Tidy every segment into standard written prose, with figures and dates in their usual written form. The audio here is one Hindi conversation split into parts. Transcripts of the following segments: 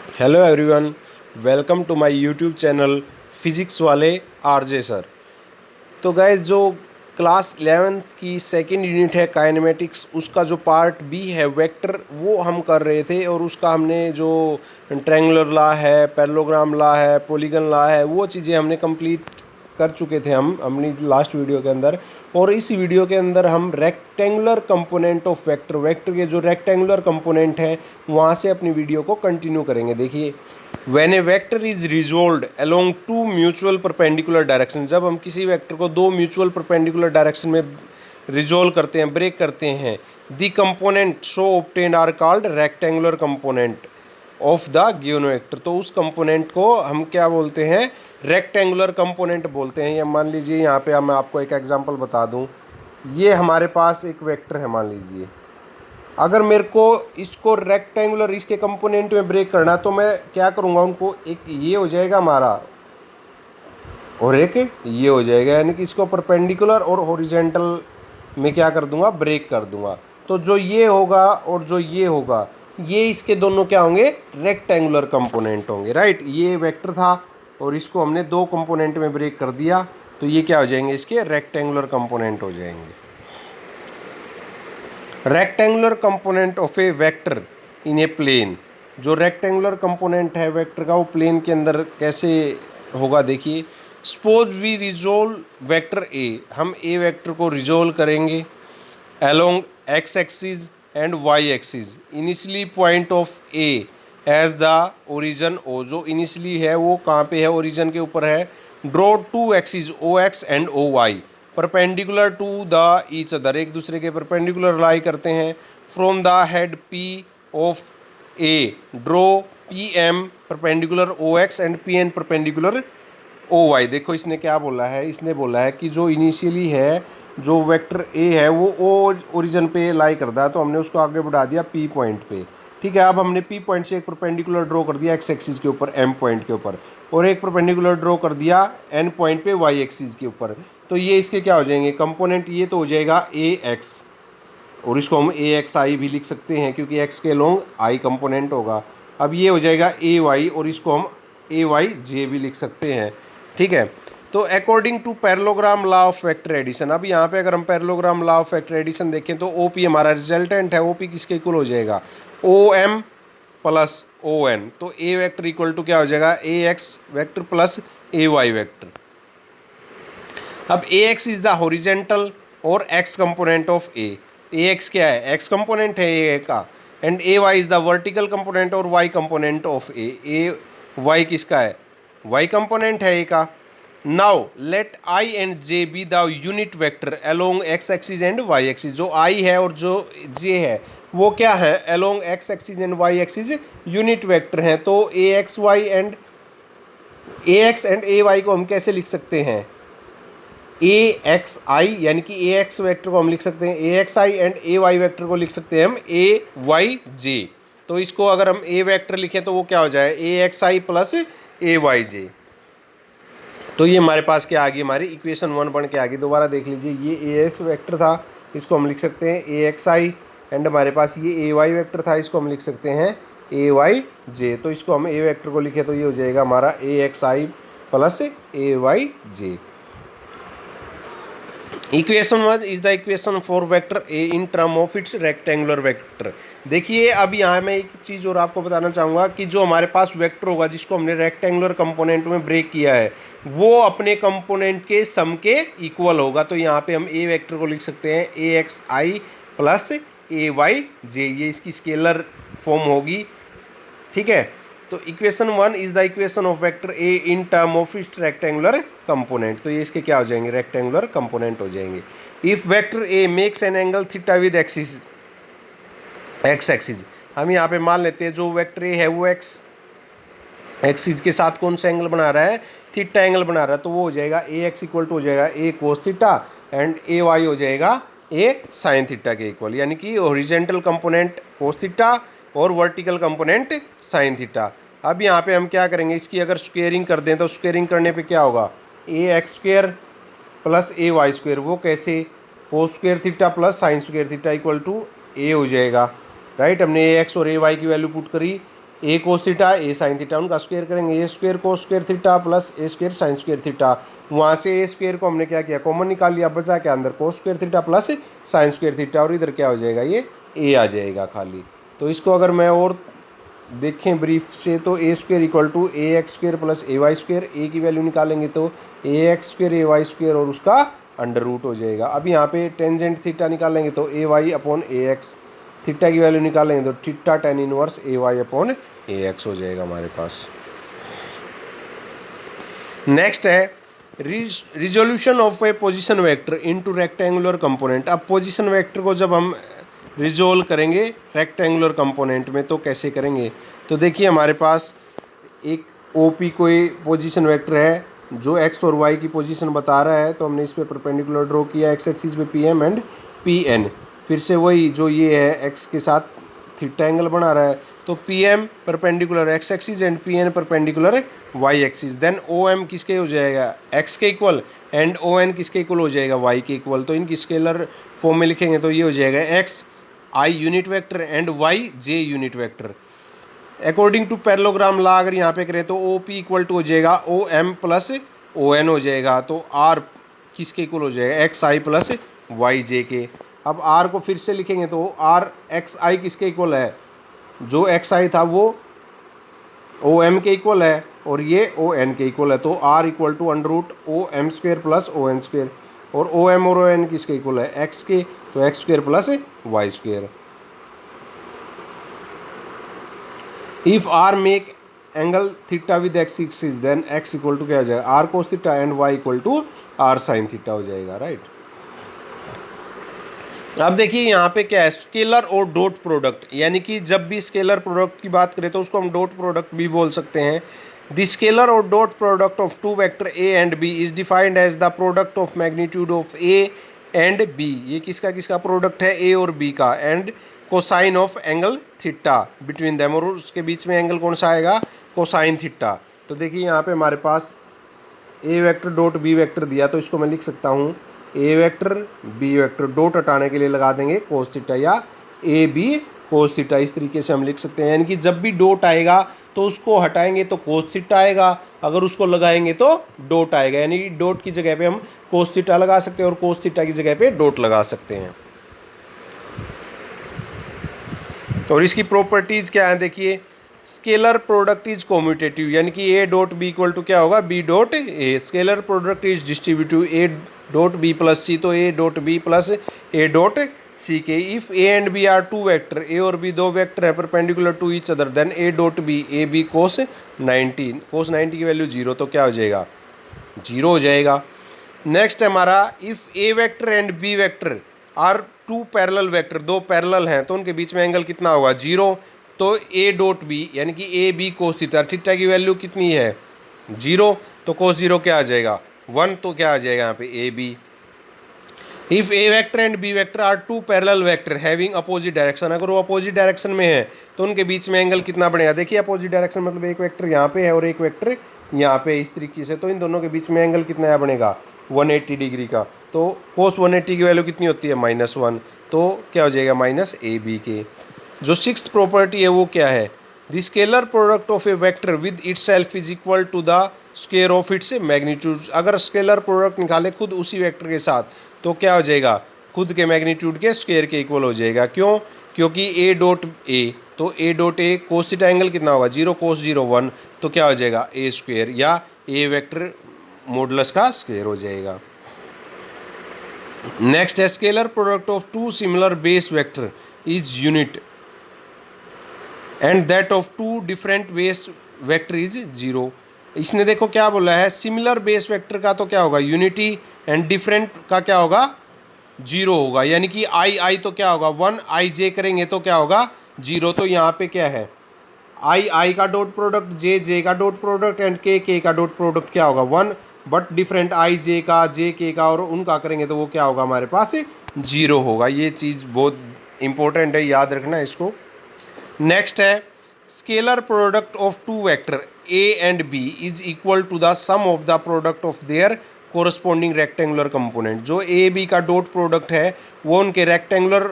Hello everyone, welcome to my YouTube channel physics वाले आरजे सर। तो गाइस, जो क्लास 11th की सेकंड यूनिट है काइनेमेटिक्स, उसका जो पार्ट बी है वेक्टर, वो हम कर रहे थे। और उसका हमने जो ट्रायंगुलर लॉ है, पैरेललोग्राम लॉ है, पॉलीगन लॉ है, वो चीज़ें हमने कंप्लीट कर चुके थे हम अपनी लास्ट वीडियो के अंदर। और इस वीडियो के अंदर हम rectangular component of vector vector के जो रेक्टेंगुलर कंपोनेंट है वहाँ से अपनी वीडियो को कंटिन्यू करेंगे। देखिए, when a vector is resolved along two mutual perpendicular direction, जब हम किसी वेक्टर को दो म्यूचुअल परपेंडिकुलर डायरेक्शन में रिजोल्व करते हैं, ब्रेक करते हैं, the component so obtained are called rectangular component of the given vector. तो उस कंपोनेंट को हम क्या बोलते हैं? रेक्टेंगुलर कंपोनेंट बोलते हैं। या मान लीजिए यहाँ पे मैं आपको एक एग्जांपल बता दूँ। ये हमारे पास एक वेक्टर है, मान लीजिए। अगर मेरे को इसको रेक्टेंगुलर इसके कंपोनेंट में ब्रेक करना, तो मैं क्या करूँगा, उनको एक ये हो जाएगा हमारा और एक ये हो जाएगा, यानी कि इसको परपेंडिकुलर और हॉरिजेंटल में क्या कर दूंगा, ब्रेक कर दूंगा। तो जो ये होगा और जो ये होगा, ये इसके दोनों क्या होंगे? रेक्टेंगुलर कंपोनेंट होंगे, राइट। ये वेक्टर था और इसको हमने दो कंपोनेंट में ब्रेक कर दिया, तो ये क्या हो जाएंगे? इसके रेक्टेंगुलर कंपोनेंट हो जाएंगे। Rectangular component of a vector in a plane, जो रेक्टेंगुलर कंपोनेंट है वेक्टर का, वो प्लेन के अंदर कैसे होगा? देखिए, suppose we resolve vector A, हम ए वेक्टर को रिजोल्व करेंगे along X axis and Y axis. Initially point of A as the origin O, जो इनिशियली है वो कहाँ पे है? ओरिजन के ऊपर है। Draw two axis O X and O Y perpendicular to the each other, एक दूसरे के परपेंडिकुलर लाई करते हैं। From the head P of A draw P M perpendicular O X and P N perpendicular O Y. देखो इसने क्या बोला है, इसने बोला है कि जो इनिशियली है, जो वेक्टर ए है वो ओ ओरिजिन पे लाई करता है, तो हमने उसको आगे बढ़ा दिया पी पॉइंट पे। ठीक है, अब हमने पी पॉइंट से एक परपेंडिकुलर ड्रॉ कर दिया एक्स एक्सिस के ऊपर एम पॉइंट के ऊपर, और एक परपेंडिकुलर ड्रॉ कर दिया एन पॉइंट पे वाई एक्सिस के ऊपर। तो ये इसके क्या हो जाएंगे कंपोनेंट? ये तो हो जाएगा ए एक्स, और इसको हम ए एक्स आई भी लिख सकते हैं क्योंकि एक्स के लॉन्ग आई कंपोनेंट होगा। अब ये हो जाएगा ए वाई, और इसको हम ए वाई जे भी लिख सकते हैं। ठीक है, तो according to parallelogram law of vector addition, अब यहाँ पे अगर हम parallelogram law of vector addition देखें तो ओ पी हमारा रिजल्टेंट है, ओ पी किसके इक्वल हो जाएगा? O M plus O N. तो ए वेक्टर इक्वल टू क्या हो जाएगा? A X vector plus A Y vector. अब A X is the horizontal or X component of A X क्या है? एक्स कंपोनेंट है ए का, and A Y is the vertical component or Y component of A Y किसका है? वाई कंपोनेंट है ए का। Now let I and J be the unit vector along X axis and Y axis. जो आई है और जो जे है वो क्या है? Along X axis and Y axis unit vector हैं। तो A X and A Y को हम कैसे लिख सकते हैं? ए एक्स आई, यानी कि ए एक्स वेक्टर को हम लिख सकते हैं A X I, and A Y vector को लिख सकते हैं हम ए वाई जे। तो इसको अगर हम ए वेक्टर लिखें तो वो क्या हो जाए? ए X I plus A Y जे। तो ये हमारे पास क्या आ गई? हमारी इक्वेशन 1 बन के आ गई। दोबारा देख लीजिए, ये ए एक्स वेक्टर था, इसको हम लिख सकते हैं ए एक्स आई, एंड हमारे पास ये ए वाई वेक्टर था, इसको हम लिख सकते हैं ए वाई जे। तो इसको हम ए वेक्टर को लिखे तो ये हो जाएगा हमारा A X I plus A Y J. Equation 1 is the equation for vector A in term of its rectangular vector. देखिए, अब यहाँ मैं एक चीज़ और आपको बताना चाहूँगा कि जो हमारे पास वेक्टर होगा जिसको हमने रेक्टेंगुलर कंपोनेंट में ब्रेक किया है, वो अपने कंपोनेंट के सम के इक्वल होगा। तो यहाँ पे हम ए वेक्टर को लिख सकते हैं A X I plus A Y जे, ये इसकी स्केलर फॉर्म होगी। ठीक है, तो equation 1 is the equation of vector A in term of its rectangular component. तो ये इसके क्या हो जाएंगे? रेक्टेंगुलर कंपोनेंट हो जाएंगे। If vector A makes an angle theta with axis x axis, हम यहाँ पे मान लेते हैं जो वेक्टर ए है वो एक्स एक्सिस के साथ कौन सा एंगल बना रहा है? थीटा एंगल बना रहा है। तो वो हो जाएगा ए एक्स इक्वल टू हो जाएगा A cos theta, and A Y हो जाएगा ए साइन थीटा के इक्वल, यानी कि हॉरिजॉन्टल कंपोनेंट कोस थीटा और वर्टिकल कंपोनेंट साइन थीटा। अब यहाँ पे हम क्या करेंगे? इसकी अगर स्क्वेयरिंग कर दें तो स्क्वेयरिंग करने पे क्या होगा? A X square plus A Y square. वो कैसे? Cos square theta plus sine square theta equal to A हो जाएगा, राइट। हमने ए एक्स और ए वाई की वैल्यू पुट करी, A cos theta A sine theta, उनका स्क्वायर करेंगे, A square cos square theta plus A square sine square theta. वहाँ से ए स्क्वायर को हमने क्या किया, कॉमन निकाल लिया, बचा क्या अंदर कोस square theta plus sign square theta, और इधर क्या हो जाएगा, ये ए आ जाएगा खाली। तो इसको अगर मैं और देखें ब्रीफ से तो A square equal to A X square plus A Y square, A की वैल्यू निकालेंगे तो A X square A Y square और उसका अंडर रूट हो जाएगा। अब यहाँ पे टेंजेंट थीटा निकालेंगे तो ए वाई अपॉन ए एक्स, थीटा की वैल्यू निकालेंगे तो थीटा टेन इनवर्स ए वाई अपॉन ए एक्स हो जाएगा हमारे पास। नेक्स्ट है resolution of A position vector into rectangular component. अब पोजीशन वेक्टर को जब हम रिजोल्व करेंगे रेक्टेंगुलर कंपोनेंट में तो कैसे करेंगे, तो देखिए हमारे पास एक ओपी कोई पोजीशन वेक्टर है जो एक्स और वाई की पोजीशन बता रहा है, तो हमने इस पे परपेंडिकुलर ड्रॉ किया, एक्स एक्सिस पे P M and P N. फिर से वही जो ये है एक्स के साथ थीटा एंगल बना रहा है, तो P M perpendicular X axis and P N perpendicular Y axis. Then O M किसके हो जाएगा, एक्स के इक्वल, एंड ओ एन किसके इक्वल हो जाएगा, वाई के इक्वल। तो इनकी स्केलर फॉर्म में लिखेंगे तो ये हो जाएगा X I unit vector and Y J unit vector. According to parallelogram law अगर यहाँ पे करें तो ओ पी इक्वल टू हो जाएगा O M plus O N हो जाएगा, तो आर किसके इक्वल हो जाएगा, X I plus Y J के। अब आर को फिर से लिखेंगे तो आर एक्स आई किसके इक्वल है, जो एक्स आई था वो ओ एम के इक्वल है और ये ओ एन के इक्वल है, तो R equal to under root O M square plus O N square, और ओ एम और ओ एन किसके इक्वल है, एक्स के, तो X square plus Y square. If R make angle theta with X axis then X equal to क्या हो जाएगा, R cos theta and Y equal to R sine theta हो जाएगा, राइट। अब देखिए यहाँ पे क्या है, स्केलर और डॉट प्रोडक्ट, यानी कि जब भी स्केलर प्रोडक्ट की बात करें तो उसको हम डॉट प्रोडक्ट भी बोल सकते हैं। द स्केलर और dot product of two vector A and B is defined as the product of magnitude of A and B. ये किसका किसका प्रोडक्ट है, ए और बी का, and cosine of angle theta between them, और उसके बीच में एंगल कौन सा आएगा, कोसाइन थीटा। तो देखिए यहाँ पे हमारे पास ए वेक्टर डॉट बी वेक्टर दिया, तो इसको मैं लिख सकता हूँ ए वेक्टर बी वेक्टर, डॉट हटाने के लिए लगा देंगे कोस थीटा या ए बी कोस थीटा, इस तरीके से हम लिख सकते हैं। यानी कि जब भी डॉट आएगा तो उसको हटाएंगे तो कोस थीटा आएगा, अगर उसको लगाएंगे तो डॉट आएगा, यानी डॉट की जगह पे हम कोस थीटा लगा सकते हैं और कोस थीटा की जगह पे डॉट लगा सकते हैं। तो इसकी प्रॉपर्टीज क्या है, देखिए स्केलर प्रोडक्ट इज कॉम्यूटेटिव, यानी कि A dot B equal to क्या होगा, B dot A. Scalar product is distributive, A dot B plus C, तो A dot B plus A dot C के। If A and B are two vector, A और बी दो वेक्टर है perpendicular to each other, then A dot B A B cos 90, cos 90 की वैल्यू 0, तो क्या हो जाएगा, 0 हो जाएगा। नेक्स्ट है हमारा, if A vector and B vector are two parallel vector, दो पैरेलल हैं तो उनके बीच में एंगल कितना होगा, 0, तो ए डॉट बी यानी कि A B cos theta, theta की वैल्यू कितनी है, 0, तो कोस 0 क्या आ जाएगा, 1, तो क्या आ जाएगा यहाँ पे A B. If A vector and B vector are two parallel vector having opposite direction, अगर वो अपोजिट डायरेक्शन में है तो उनके बीच में एंगल कितना बनेगा, देखिए अपोजिट डायरेक्शन मतलब एक वेक्टर यहाँ पे है और एक वेक्टर यहाँ पे, इस तरीके से, तो इन दोनों के बीच में एंगल कितना बनेगा, 180 डिग्री का। तो कोस 180 की वैल्यू कितनी होती है, -1, तो क्या हो जाएगा, माइनस ए बी के। जो सिक्स्थ प्रॉपर्टी है वो क्या है, the scalar product of a vector with itself is equal to the square of its magnitude. अगर स्केलर प्रोडक्ट निकाले खुद उसी वेक्टर के साथ तो क्या हो जाएगा, खुद के मैग्नीट्यूड के स्क्वायर के इक्वल हो जाएगा। क्यों, क्योंकि ए डॉट ए, तो A dot A cos theta angle कितना होगा, 0 कोस 0 1, तो क्या हो जाएगा, ए स्क्वायर या ए वेक्टर मॉडुलस का स्क्वायर हो जाएगा। नेक्स्ट है, scalar product of two similar base vector is unit and that of two different base vector is 0। इसने देखो क्या बोला है, सिमिलर बेस वेक्टर का तो क्या होगा, यूनिटी, एंड डिफरेंट का क्या होगा, 0 होगा, यानी कि आई आई तो क्या होगा 1, आई जे करेंगे तो क्या होगा 0। तो यहाँ पे क्या है, आई आई का डॉट प्रोडक्ट, जे जे का डॉट प्रोडक्ट एंड के का डॉट प्रोडक्ट क्या होगा 1, बट डिफरेंट आई जे का, जे के का और उनका करेंगे तो वो क्या होगा हमारे पास 0 होगा। ये चीज़ बहुत इंपॉर्टेंट है, याद रखना इसको। नेक्स्ट है, scalar product of two vector A and B is equal to the sum of the product of their corresponding rectangular component. जो ए बी का डॉट प्रोडक्ट है वो उनके रेक्टेंगुलर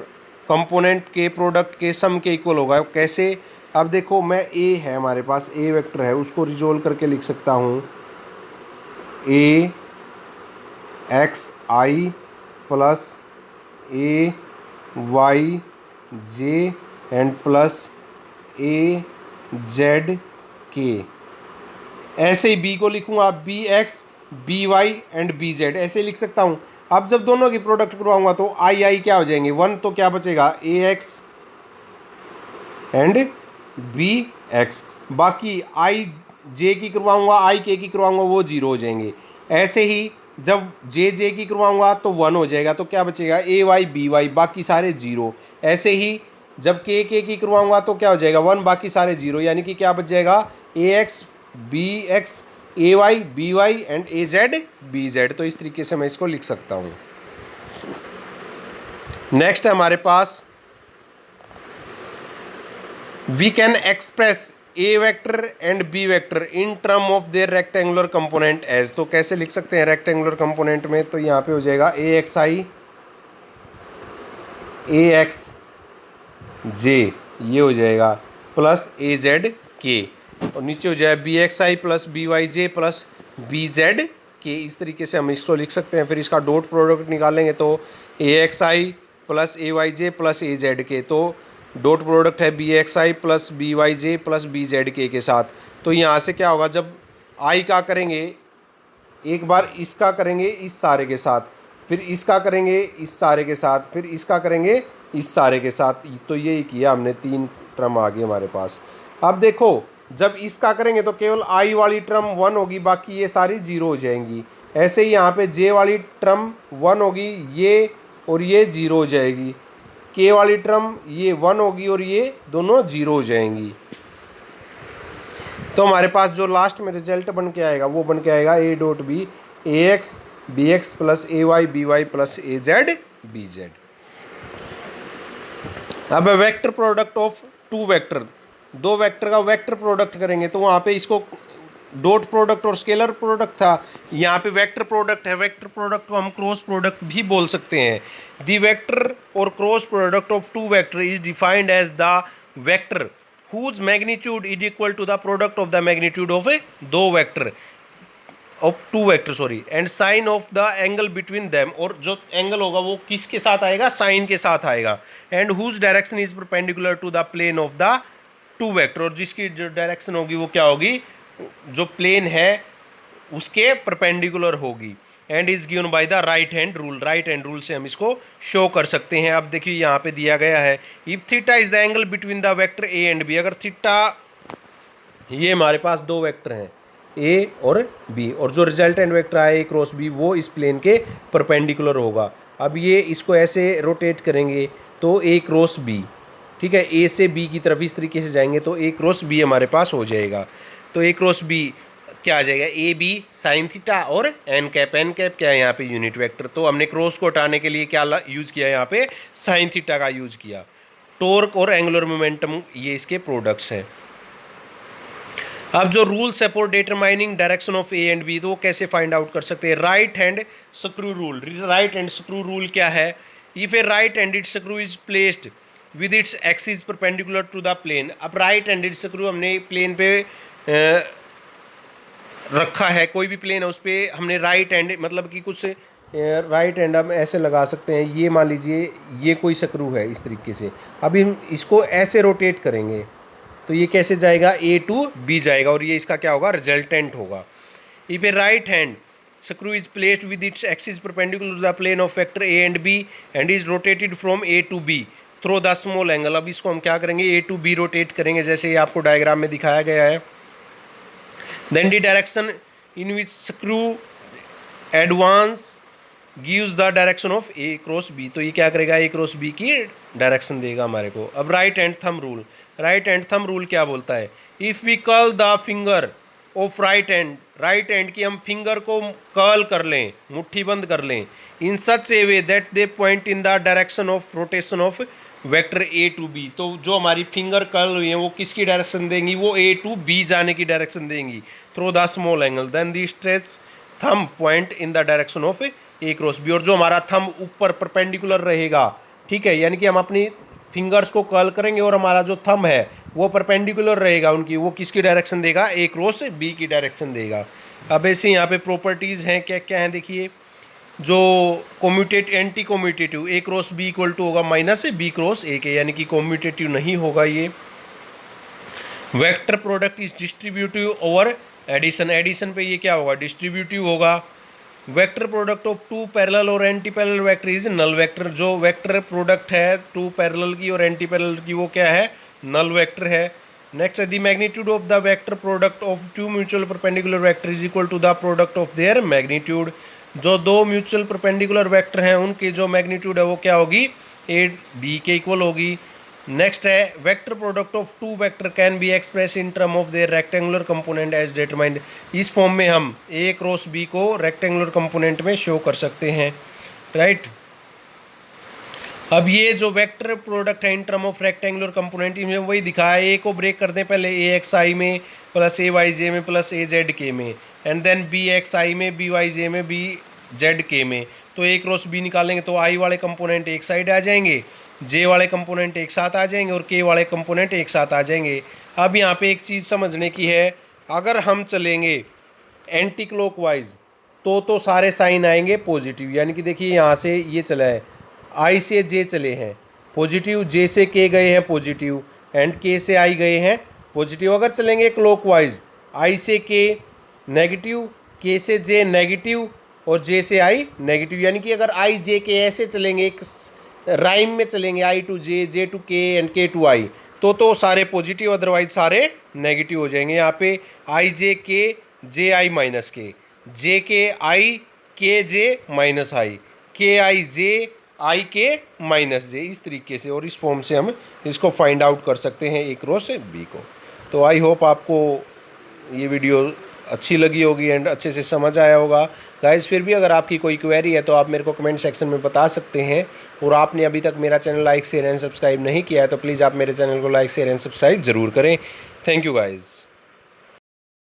कंपोनेंट के प्रोडक्ट के सम के इक्वल होगा। कैसे, अब देखो मैं ए है हमारे पास, ए वेक्टर है, उसको रिजोल्व करके लिख सकता हूँ A X I plus A Y J and plus A Z के। ऐसे ही बी को लिखूंगा B X B Y and B Z, ऐसे ही लिख सकता हूँ। अब जब दोनों की प्रोडक्ट करवाऊंगा तो आई आई क्या हो जाएंगे 1, तो क्या बचेगा ए एक्स एंड बी एक्स। बाकी आई जे की करवाऊंगा आई के की करवाऊंगा वो 0 हो जाएंगे। ऐसे ही जब जे जे की करवाऊंगा तो 1 हो जाएगा, तो क्या बचेगा ए वाई बी वाई, बाकी सारे 0। ऐसे ही जब के की करवाऊंगा तो क्या हो जाएगा 1, बाकी सारे 0, यानी कि क्या बच जाएगा A X B X A Y B Y and A Z B Z. तो इस तरीके से मैं इसको लिख सकता हूँ। नेक्स्ट है हमारे पास we can express A vector and B vector in term of their rectangular component as. तो कैसे लिख सकते हैं रेक्टेंगुलर कंपोनेंट में, तो यहाँ पे हो जाएगा A X I A x जे, ये हो जाएगा प्लस ए जेड के, और नीचे हो जाएगा B x I plus B Y J plus B Z के। इस तरीके से हम इसको लिख सकते हैं। फिर इसका डॉट प्रोडक्ट निकालेंगे तो A X I plus A Y J plus A Z के, तो डॉट प्रोडक्ट है B x I plus B Y J plus B Z के साथ। तो यहाँ से क्या होगा, जब आई का करेंगे एक बार इसका करेंगे इस सारे के साथ, फिर इसका करेंगे इस सारे के साथ, फिर इसका करेंगे इस सारे के साथ, तो यही किया हमने, 3 टर्म आ गई हमारे पास। अब देखो जब इसका करेंगे तो केवल आई वाली टर्म 1 होगी, बाकी ये सारी 0 हो जाएंगी। ऐसे ही यहाँ पे जे वाली टर्म 1 होगी, ये और ये 0 हो जाएगी। के वाली टर्म ये 1 होगी और ये दोनों 0 हो जाएंगी। तो हमारे पास जो लास्ट में रिजल्ट बन के आएगा वो बन के आएगा A dot B A X B X plus A Y B Y plus A Z B Z. अब vector product of 2 vector, 2 vector का वेक्टर प्रोडक्ट करेंगे तो वहाँ पे इसको डॉट प्रोडक्ट और स्केलर प्रोडक्ट था, यहाँ पे वेक्टर प्रोडक्ट है। वेक्टर प्रोडक्ट को हम क्रॉस प्रोडक्ट भी बोल सकते हैं। The vector or cross product of 2 vector is defined as the vector whose magnitude is equal to the product of the magnitude of a 2 vector and sine of the angle between them, और जो एंगल होगा वो किसके साथ आएगा, साइन के साथ आएगा। And whose direction is perpendicular to the plane of the 2 vector, और जिसकी जो डायरेक्शन होगी वो क्या होगी, जो प्लेन है उसके परपेंडिकुलर होगी। And is given by the right hand rule, right hand rule से हम इसको शो कर सकते हैं। अब देखिए यहाँ पे दिया गया है if theta is the angle between the vector A and B, अगर थीटा, ये हमारे पास 2 वेक्टर हैं ए और बी, और जो रिजल्टेंट वेक्टर आए ए क्रॉस बी वो इस प्लेन के परपेंडिकुलर होगा। अब ये इसको ऐसे रोटेट करेंगे तो ए क्रॉस बी, ठीक है, ए से बी की तरफ इस तरीके से जाएंगे तो ए क्रॉस बी हमारे पास हो जाएगा। तो ए क्रॉस बी क्या आ जाएगा, ए बी साइन थीटा और एन कैप क्या है यहाँ पे यूनिट वेक्टर। तो हमने क्रॉस को हटाने के लिए क्या यूज किया, यहाँ पे साइन थीटा का यूज किया। टॉर्क और एंगुलर मोमेंटम ये इसके प्रोडक्ट्स हैं। अब जो रूल्स है for determining direction of A and B, तो कैसे फाइंड आउट कर सकते हैं, right hand screw rule. Right hand screw rule क्या है, if a right handed screw is placed with its axis perpendicular to the plane. अब राइट हैंडेड स्क्रू हमने प्लेन पे रखा है, कोई भी प्लेन है उस पर हमने राइट हैंड, मतलब कि कुछ राइट हैंड हम ऐसे लगा सकते हैं। ये मान लीजिए ये कोई स्क्रू है इस तरीके से, अभी हम इसको ऐसे रोटेट करेंगे तो ये कैसे जाएगा, ए टू बी जाएगा, और ये इसका क्या होगा, रिजल्टेंट होगा। If a right hand screw is placed with its axis perpendicular to the plane of vector A and B and is rotated from A to B through the small angle. अब इसको हम क्या करेंगे, ए टू बी रोटेट करेंगे, जैसे ये आपको डायग्राम में दिखाया गया है। Then the direction in which screw advance gives the direction of A cross B, तो ये क्या करेगा, A क्रॉस B की डायरेक्शन देगा हमारे को। अब right hand thumb rule, right hand thumb rule क्या बोलता है, if we curl the finger of right hand, right hand की हम फिंगर को कर्ल कर लें, मुट्ठी बंद कर लें, in such a way that they point in the direction of rotation of vector A to B, तो जो हमारी फिंगर कर्ल हुई है वो किसकी डायरेक्शन देंगी, वो ए टू बी जाने की डायरेक्शन देंगी through the small angle. Then the stretch thumb point in the direction of A cross B, और जो हमारा थंब ऊपर परपेंडिकुलर रहेगा, ठीक है, यानी कि हम अपनी फिंगर्स को कर्ल करेंगे और हमारा जो थंब है वो परपेंडिकुलर रहेगा उनकी, वो किसकी डायरेक्शन देगा, ए क्रॉस बी की डायरेक्शन देगा। अब ऐसे यहाँ पे प्रॉपर्टीज़ हैं, क्या क्या हैं देखिए। जो anti commutative A cross B equal to होगा माइनस बी क्रॉस ए के, यानी कि कॉम्यूटेटिव नहीं होगा ये। Vector product is distributive over addition, addition पे ये क्या होगा, डिस्ट्रीब्यूटिव होगा। Vector product of two parallel or anti parallel vector is null vector, जो वेक्टर प्रोडक्ट है टू पैरेलल की और एंटी पैरेलल की वो क्या है, नल वेक्टर है। नेक्स्ट है the magnitude of the vector product of two mutual perpendicular vector is equal to the product of their magnitude, जो दो म्यूचुअल परपेंडिकुलर वेक्टर हैं उनकी जो मैग्नीट्यूड है वो क्या होगी, ए बी के इक्वल होगी। नेक्स्ट है vector product of two vector can be express in term of their rectangular component as determined, इस फॉर्म में हम ए क्रॉस बी को रेक्टेंगुलर कंपोनेंट में शो कर सकते हैं, राइट। अब ये जो वेक्टर प्रोडक्ट है इन टर्म ऑफ रेक्टेंगुलर कंपोनेंट, इसमें वही दिखाया है, ए को ब्रेक कर दें पहले ए एक्स आई में प्लस ए वाई जे में प्लस ए जेड के में, एंड देन बी एक्स आई में बी वाई जे में बी जेड के में। तो ए क्रॉस बी निकालेंगे तो आई वाले कंपोनेंट एक साइड आ जाएंगे, जे वाले कंपोनेंट एक साथ आ जाएंगे और के वाले कंपोनेंट एक साथ आ जाएंगे। अब यहाँ पे एक चीज़ समझने की है, अगर हम चलेंगे एंटी क्लॉकवाइज तो सारे साइन आएंगे पॉजिटिव, यानी कि देखिए यहाँ से ये चला है, आई से जे चले हैं पॉजिटिव, जे से के गए हैं पॉजिटिव, एंड के से आई गए हैं पॉजिटिव। अगर चलेंगे क्लॉकवाइज, आई से के नेगेटिव, के से जे नेगेटिव और जे से आई नेगेटिव, यानी कि अगर आई जे के ऐसे चलेंगे, एक राइम में चलेंगे, आई टू जे, जे टू के एंड के टू आई, तो सारे पॉजिटिव अदरवाइज सारे नेगेटिव हो जाएंगे। यहाँ पे आई जे के जे आई माइनस के, जे के आई के जे माइनस आई, के आई जे आई के माइनस जे, इस तरीके से और इस फॉर्म से हम इसको फाइंड आउट कर सकते हैं ए क्रॉस बी को। तो आई होप आपको ये वीडियो अच्छी लगी होगी एंड अच्छे से समझ आया होगा गाइस। फिर भी अगर आपकी कोई क्वेरी है तो आप मेरे को कमेंट सेक्शन में बता सकते हैं, और आपने अभी तक मेरा channel like share and subscribe नहीं किया है तो प्लीज़ आप मेरे चैनल को लाइक शेयर एंड सब्सक्राइब ज़रूर करें। Thank you guys.